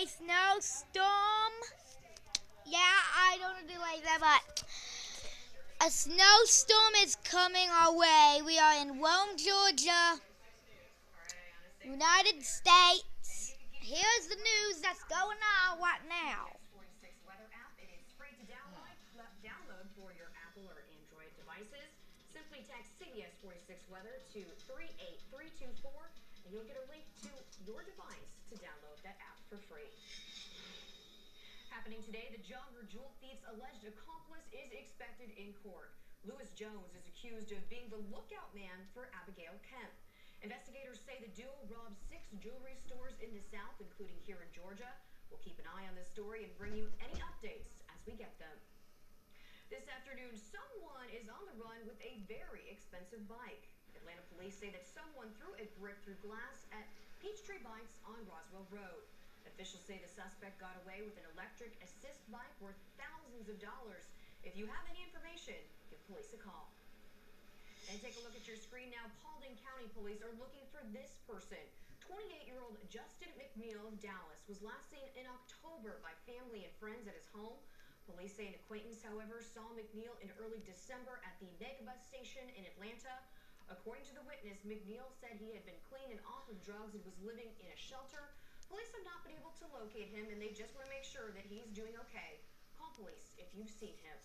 a snowstorm. Yeah, I don't do like that, but a snowstorm is coming our way. We are in Rome, Georgia, United States. Here's the news that's going on right now. Download for your Apple or Android devices. Simply text CBS46 Weather to 38324 and you'll get a link to your device to download that app for free. Happening today, the jogger jewel thief's alleged accomplice is expected in court. Lewis Jones is accused of being the lookout man for Abigail Kemp. Investigators say the duo robbed 6 jewelry stores in the South, including here in Georgia. We'll keep an eye on this story and bring you any updates as we get them. This afternoon, someone is on the run with a very expensive bike. Atlanta police say that someone threw a brick through glass at Peachtree Bikes on Roswell Road. Officials say the suspect got away with an electric assist bike worth thousands of dollars. If you have any information, give police a call. And take a look at your screen now. Paulding County Police are looking for this person. 28-year-old Justin McNeil of Dallas was last seen in October by family and friends at his home. Police say an acquaintance, however, saw McNeil in early December at the megabus station in Atlanta. According to the witness, McNeil said he had been clean and off of drugs and was living in a shelter. Police have not been able to locate him, and they just want to make sure that he's doing okay. Call police if you've seen him.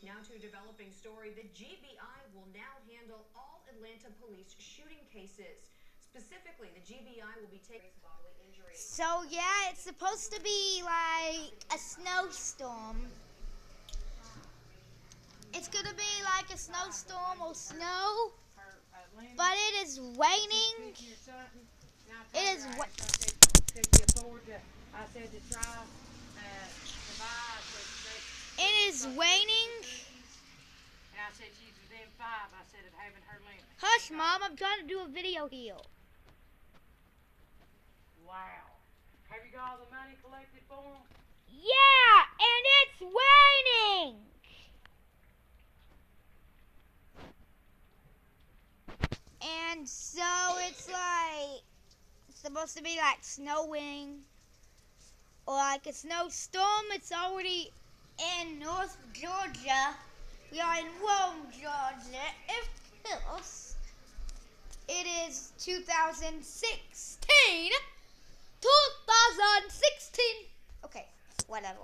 Now to a developing story. The GBI will now handle all Atlanta police shooting cases. Specifically, the GBI will be taking bodily injuries. So yeah, it's supposed to be like a snowstorm. It's gonna be like a snowstorm or snow, but it is raining. It is It is raining. And I said she's within 5. I said of having her limit. Hush, Mom. I'm trying to do a video here. Wow. Have you got all the money collected for them? Yeah, and it's raining. And so it's like supposed to be like snowing or like a snowstorm. It's already in North Georgia. We are in Rome, Georgia. Of course, it is 2016. Okay, whatever.